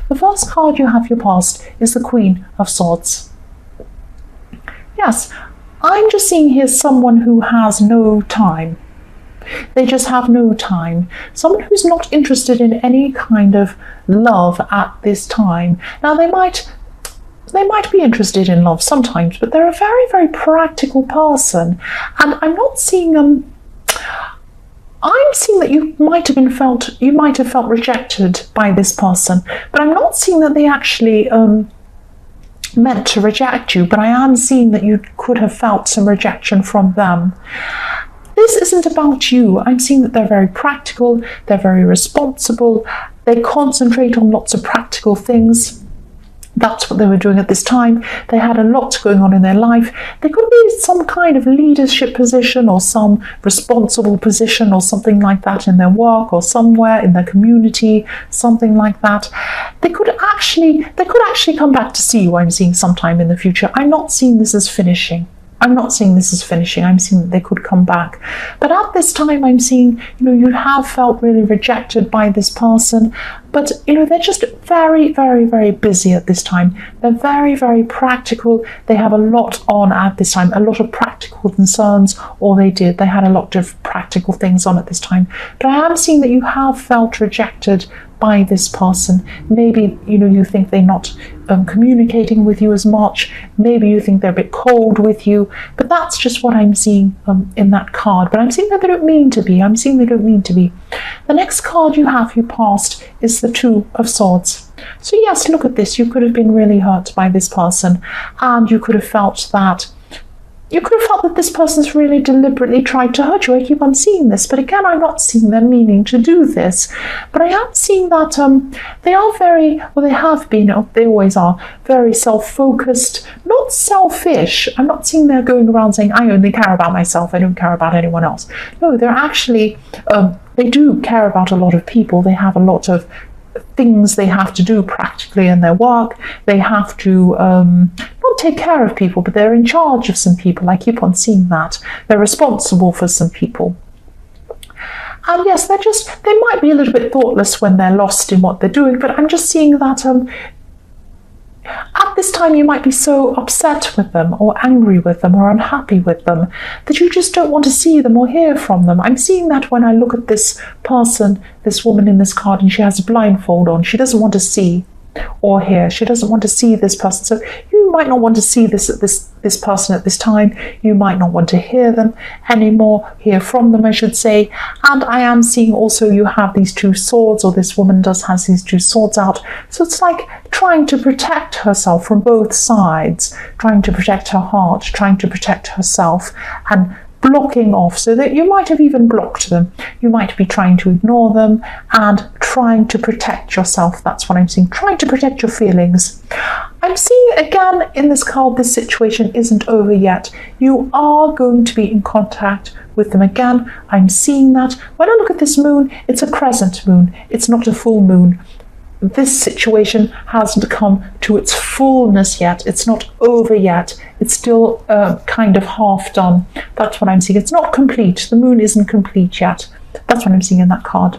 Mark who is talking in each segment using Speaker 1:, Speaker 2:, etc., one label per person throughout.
Speaker 1: The first card you have your past is the Queen of Swords. Yes, I'm just seeing here someone who has no time. They just have no time. Someone who's not interested in any kind of love at this time. Now, they might be interested in love sometimes, but they're a very, very practical person. And I'm not seeing I'm seeing that you might have felt rejected by this person, but I'm not seeing that they actually meant to reject you, but I am seeing that you could have felt some rejection from them. This isn't about you. I'm seeing that they're very practical, they're very responsible, they concentrate on lots of practical things. That's what they were doing at this time. They had a lot going on in their life. They could be in some kind of leadership position or some responsible position or something like that in their work or somewhere in their community, something like that. They could actually come back to see you, I'm seeing, sometime in the future. I'm not seeing this as finishing. I'm seeing that they could come back. But at this time, I'm seeing, you have felt really rejected by this person. But, they're just very, very, very busy at this time. They're very, very practical. They have a lot on at this time, a lot of practical concerns, or they had a lot of practical things on at this time. But I am seeing that you have felt rejected by this person. Maybe, you think they're not communicating with you as much. Maybe you think they're a bit cold with you. But that's just what I'm seeing in that card. But I'm seeing that they don't mean to be. The next card you have, your past, is the Two of Swords. So yes, look at this. You could have been really hurt by this person, and you could have felt that this person's really deliberately tried to hurt you. I keep on seeing this, but again, I'm not seeing them meaning to do this. But I am seeing that they are they have been, they always are, very self-focused, not selfish. I'm not seeing they're going around saying, I only care about myself, I don't care about anyone else. No, they're actually, they do care about a lot of people. They have a lot of things they have to do practically in their work. They have to not take care of people, but they're in charge of some people. I keep on seeing that. They're responsible for some people. And yes, they might be a little bit thoughtless when they're lost in what they're doing, but I'm just seeing that at this time you might be so upset with them or angry with them or unhappy with them that you just don't want to see them or hear from them. I'm seeing that when I look at this person, this woman in this card, and she has a blindfold on. She doesn't want to see or hear. She doesn't want to see this person. So you might not want to see this person at this time. You might not want to hear from them, I should say. And I am seeing also you have these two swords, or this woman has these two swords out. So it's like trying to protect herself from both sides, trying to protect her heart, trying to protect herself, and blocking off, so that you might have even blocked them. You might be trying to ignore them and trying to protect yourself. That's what I'm seeing, trying to protect your feelings. I'm seeing again in this card, this situation isn't over yet. You are going to be in contact with them again. I'm seeing that. When I look at this moon, it's a crescent moon. It's not a full moon. This situation hasn't come to its fullness yet. It's not over yet. It's still kind of half done. That's what I'm seeing. It's not complete. The moon isn't complete yet. That's what I'm seeing in that card.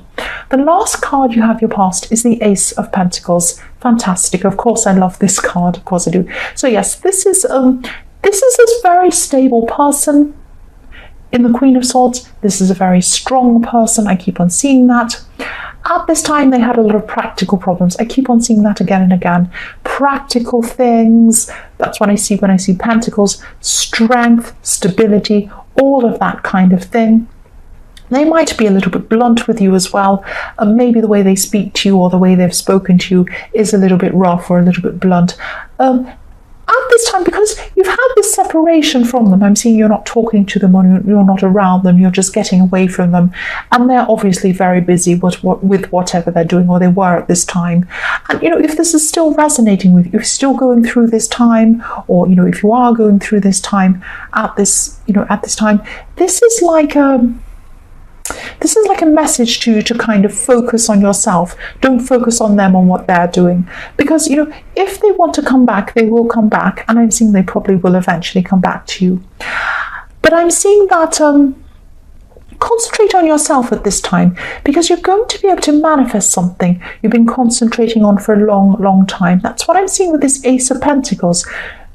Speaker 1: The last card you have your past is the Ace of Pentacles. Fantastic. Of course, I love this card. Of course I do. So yes, this is this very stable person in the Queen of Swords. This is a very strong person. I keep on seeing that. At this time, they had a lot of practical problems. I keep on seeing that again and again. Practical things. That's what I see when I see pentacles. Strength, stability, all of that kind of thing. They might be a little bit blunt with you as well. Maybe the way they speak to you or the way they've spoken to you is a little bit rough or a little bit blunt. At this time, because you've had this separation from them, I'm seeing you're not talking to them or you're not around them, you're just getting away from them, and they're obviously very busy with whatever they're doing, or they were at this time. And if this is still resonating with you, if you're still going through this time, or if you are going through this time at this time, this is like a message to you to kind of focus on yourself. Don't focus on them, on what they're doing. Because, if they want to come back, they will come back. And I'm seeing they probably will eventually come back to you. But I'm seeing that concentrate on yourself at this time, because you're going to be able to manifest something you've been concentrating on for a long time. That's what I'm seeing with this Ace of Pentacles.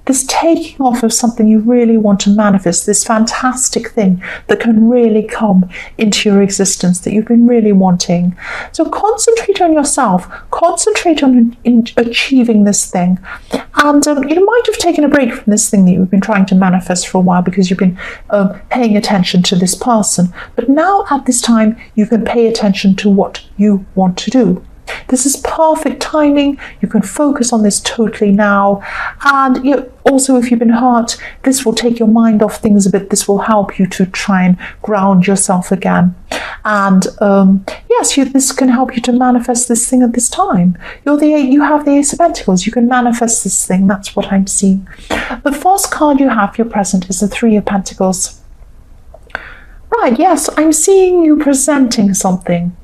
Speaker 1: This taking off of something you really want to manifest, this fantastic thing that can really come into your existence that you've been really wanting. So concentrate on yourself, concentrate on achieving this thing. And you might have taken a break from this thing that you've been trying to manifest for a while because you've been paying attention to this person. But now at this time, you can pay attention to what you want to do. This is perfect timing. You can focus on this totally now. And also, if you've been hurt, this will take your mind off things a bit. This will help you to try and ground yourself again. And yes, this can help you to manifest this thing at this time. You have the Ace of Pentacles. You can manifest this thing. That's what I'm seeing. The first card you have for your present is the Three of Pentacles. Right, yes, I'm seeing you presenting something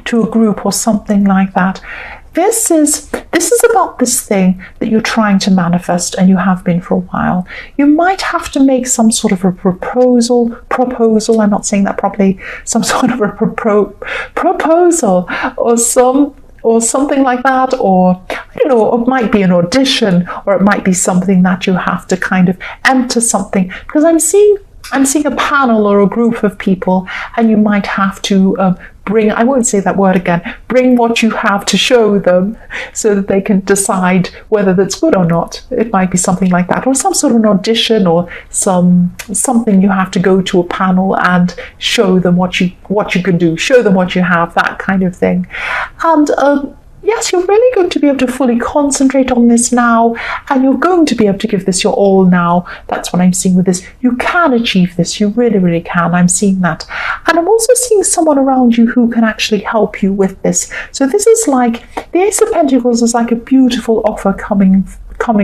Speaker 1: to a group or something like that. This is about this thing that you're trying to manifest, and you have been for a while. You might have to make some sort of a proposal, I'm not saying that properly, some sort of a proposal or something like that, or I don't know, it might be an audition, or it might be something that you have to kind of enter something, because I'm seeing a panel or a group of people, and you might have to bring, I won't say that word again, bring what you have to show them so that they can decide whether that's good or not. It might be something like that, or some sort of an audition, or something you have to go to a panel and show them what you can do, show them what you have, that kind of thing. And yes, you're really going to be able to fully concentrate on this now, and you're going to be able to give this your all now. That's what I'm seeing with this. You can achieve this. You really, really can. I'm seeing that. And I'm also seeing someone around you who can actually help you with this. So this is like, the Ace of Pentacles is like a beautiful offer coming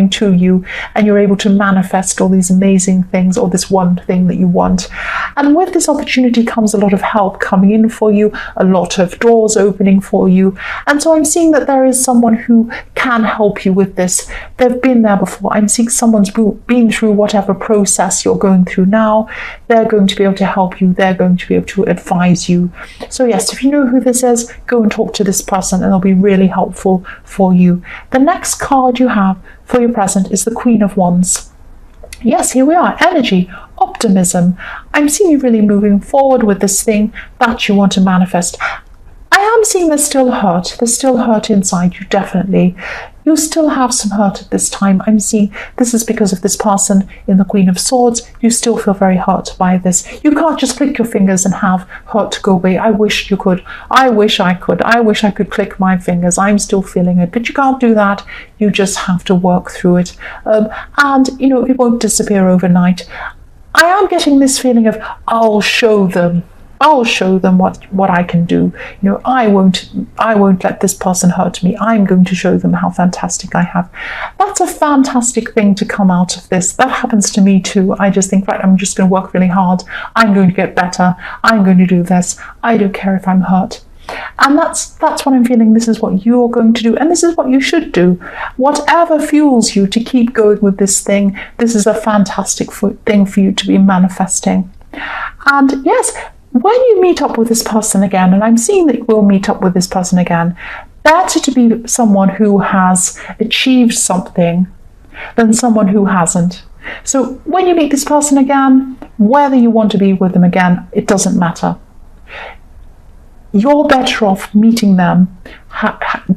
Speaker 1: to you, and you're able to manifest all these amazing things, or this one thing that you want. And with this opportunity comes a lot of help coming in for you, a lot of doors opening for you. And so I'm seeing that there is someone who can help you with this. They've been there before. I'm seeing someone's been through whatever process you're going through now. They're going to be able to help you. They're going to be able to advise you. So yes, if you know who this is, go and talk to this person, and they'll be really helpful for you. The next card you have for your present is the Queen of Wands. Yes, here we are. Energy, optimism. I'm seeing you really moving forward with this thing that you want to manifest. I am seeing there's still hurt. There's still hurt inside you, definitely. You still have some hurt at this time. I'm seeing this is because of this person in the Queen of Swords. You still feel very hurt by this. You can't just click your fingers and have hurt go away. I wish you could. I wish I could. I wish I could click my fingers. I'm still feeling it, but you can't do that. You just have to work through it. And, it won't disappear overnight. I am getting this feeling of, I'll show them what I can do. I won't let this person hurt me. I'm going to show them how fantastic I have. That's a fantastic thing to come out of this. That happens to me too. I just think, right, I'm just going to work really hard. I'm going to get better. I'm going to do this. I don't care if I'm hurt. And that's what I'm feeling. This is what you're going to do, and this is what you should do. Whatever fuels you to keep going with this thing, this is a fantastic thing for you to be manifesting. And yes, when you meet up with this person again, and I'm seeing that you will meet up with this person again, better to be someone who has achieved something than someone who hasn't. So when you meet this person again, whether you want to be with them again, it doesn't matter. You're better off meeting them,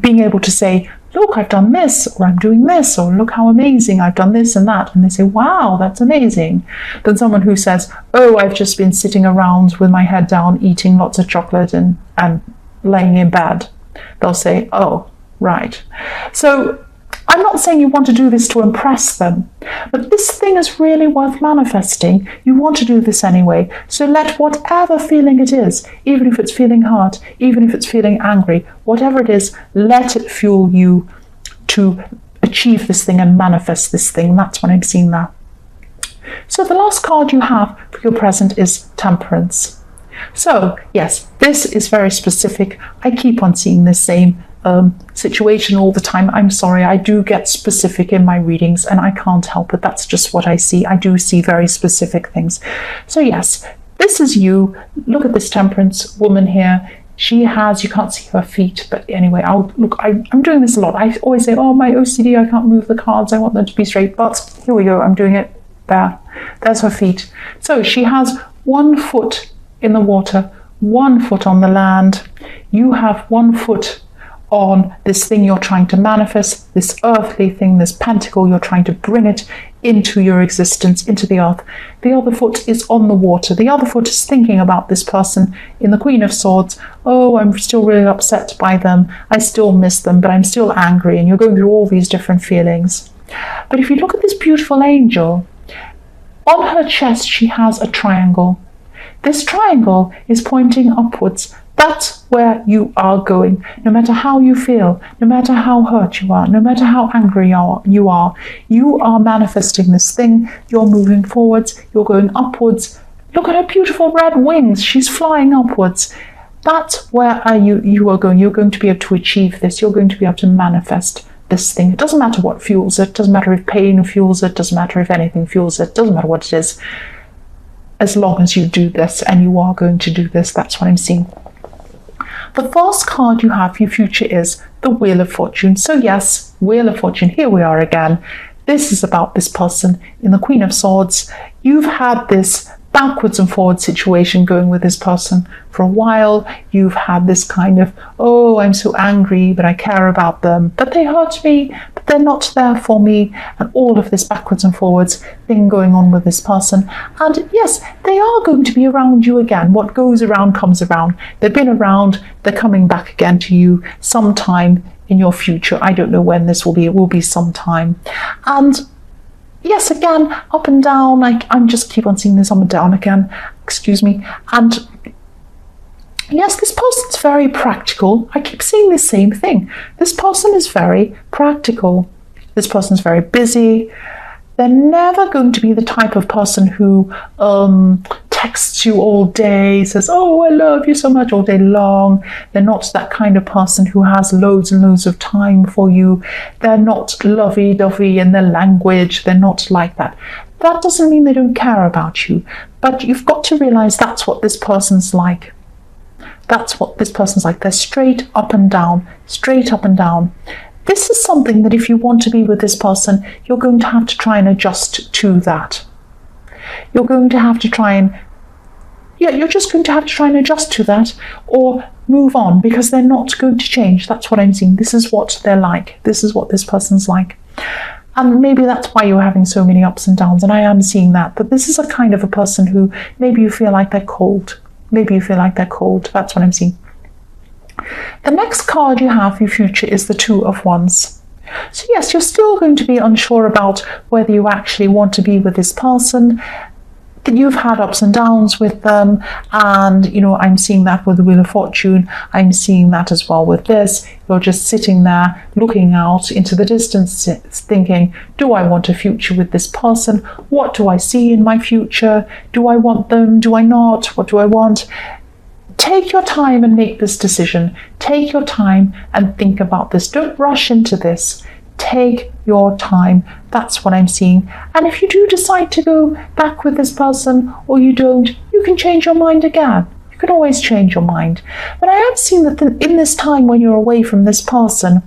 Speaker 1: being able to say, look, I've done this, or I'm doing this, or look how amazing, I've done this and that. And they say, wow, that's amazing. Than someone who says, oh, I've just been sitting around with my head down, eating lots of chocolate and laying in bed. They'll say, oh, right. So I'm not saying you want to do this to impress them, but this thing is really worth manifesting. You want to do this anyway. So let whatever feeling it is, even if it's feeling hurt, even if it's feeling angry, whatever it is, let it fuel you to achieve this thing and manifest this thing. That's what I'm seeing now. So the last card you have for your present is Temperance. So yes, this is very specific. I keep on seeing the same situation all the time. I'm sorry, I do get specific in my readings, and I can't help it. That's just what I see. I do see very specific things. So yes, This is you. Look at this Temperance woman here. She has, you can't see her feet, but anyway, I'm doing this a lot. I always say, oh, my OCD, I can't move the cards, I want them to be straight, but here we go, I'm doing it. There's her feet. So she has 1 foot in the water, 1 foot on the land. You have 1 foot on this thing you're trying to manifest, this earthly thing, this pentacle, you're trying to bring it into your existence, into the earth. The other foot is on the water. The other foot is thinking about this person in the Queen of Swords. Oh, I'm still really upset by them. I still miss them, but I'm still angry. And you're going through all these different feelings. But if you look at this beautiful angel, on her chest she has a triangle. This triangle is pointing upwards. That's where you are going. No matter how you feel, no matter how hurt you are, no matter how angry you are manifesting this thing. You're moving forwards, you're going upwards. Look at her beautiful red wings. She's flying upwards. That's where you are going. You're going to be able to achieve this. You're going to be able to manifest this thing. It doesn't matter what fuels it. It doesn't matter if pain fuels it. It doesn't matter if anything fuels it. It doesn't matter what it is. As long as you do this, and you are going to do this, that's what I'm seeing. The first card you have for your future is the Wheel of Fortune. So yes, Wheel of Fortune, here we are again. This is about this person in the Queen of Swords. You've had this backwards and forwards situation going with this person for a while. You've had this kind of, oh, I'm so angry, but I care about them, but they hurt me, but they're not there for me, and all of this backwards and forwards thing going on with this person. And yes, they are going to be around you again. What goes around comes around. They've been around, they're coming back again to you sometime in your future. I don't know when this will be. It will be sometime. And yes, again, up and down. I'm just keep on seeing this up and down again. Excuse me. And yes, this person's very practical. I keep seeing the same thing. This person is very practical. This person's very busy. They're never going to be the type of person who texts you all day, says, oh, I love you so much all day long. They're not that kind of person who has loads and loads of time for you. They're not lovey-dovey in their language. They're not like that. That doesn't mean they don't care about you, but you've got to realize that's what this person's like. That's what this person's like. They're straight up and down, straight up and down. This is something that if you want to be with this person, you're going to have to try and adjust to that. You're going to have to try and, you're just going to have to try and adjust to that or move on, because they're not going to change. That's what I'm seeing. This is what they're like. This is what this person's like. And maybe that's why you're having so many ups and downs. And I am seeing that. But this is a kind of a person who maybe you feel like they're cold. Maybe you feel like they're cold. That's what I'm seeing. The next card you have for your future is the Two of Wands. So yes, you're still going to be unsure about whether you actually want to be with this person. You've had ups and downs with them, and I'm seeing that with the Wheel of Fortune. I'm seeing that as well with this. You're just sitting there looking out into the distance thinking, do I want a future with this person? What do I see in my future? Do I want them? Do I not? What do I want? Take your time and make this decision. Take your time and think about this. Don't rush into this. Take your time. That's what I'm seeing. And if you do decide to go back with this person or you don't, you can change your mind again. You can always change your mind. But I am seeing that in this time when you're away from this person,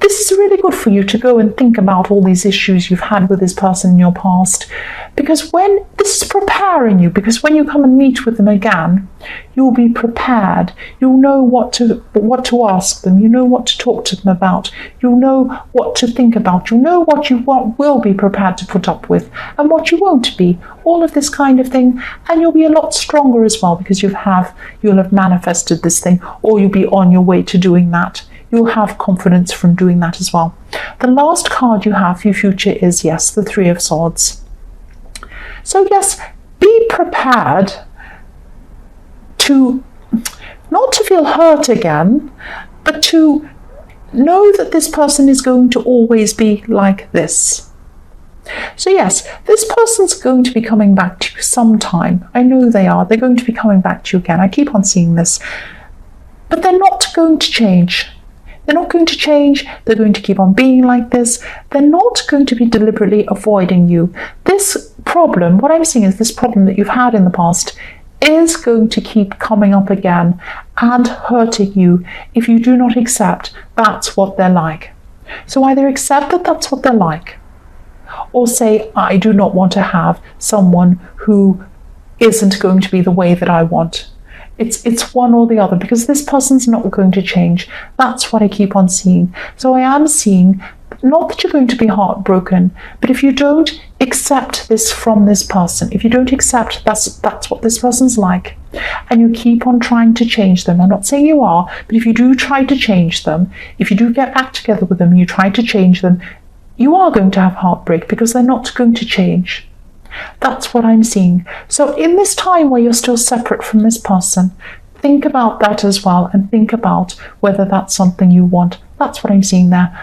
Speaker 1: this is really good for you to go and think about all these issues you've had with this person in your past, because when this is preparing you, because when you come and meet with them again, you'll be prepared. You'll know what to ask them. You know what to talk to them about. You'll know what to think about. You'll know what you will be prepared to put up with and what you won't be. All of this kind of thing, and you'll be a lot stronger as well, because you'll have manifested this thing, or you'll be on your way to doing that. You'll have confidence from doing that as well. The last card you have for your future is, yes, the Three of Swords. So yes, be prepared to not to feel hurt again, but to know that this person is going to always be like this. So yes, this person's going to be coming back to you sometime. I know they are. They're going to be coming back to you again. I keep on seeing this. But they're not going to change. They're not going to change. They're going to keep on being like this. They're not going to be deliberately avoiding you. This problem, what I'm seeing is this problem that you've had in the past, is going to keep coming up again and hurting you if you do not accept that's what they're like. So either accept that that's what they're like, or say, I do not want to have someone who isn't going to be the way that I want. It's one or the other, because this person's not going to change. That's what I keep on seeing. So I am seeing, not that you're going to be heartbroken, but if you don't accept this from this person, if you don't accept that's what this person's like, and you keep on trying to change them, I'm not saying you are, but if you do try to change them, if you do get back together with them, you try to change them, you are going to have heartbreak because they're not going to change. That's what I'm seeing. So in this time where you're still separate from this person, think about that as well, and think about whether that's something you want. That's what I'm seeing there.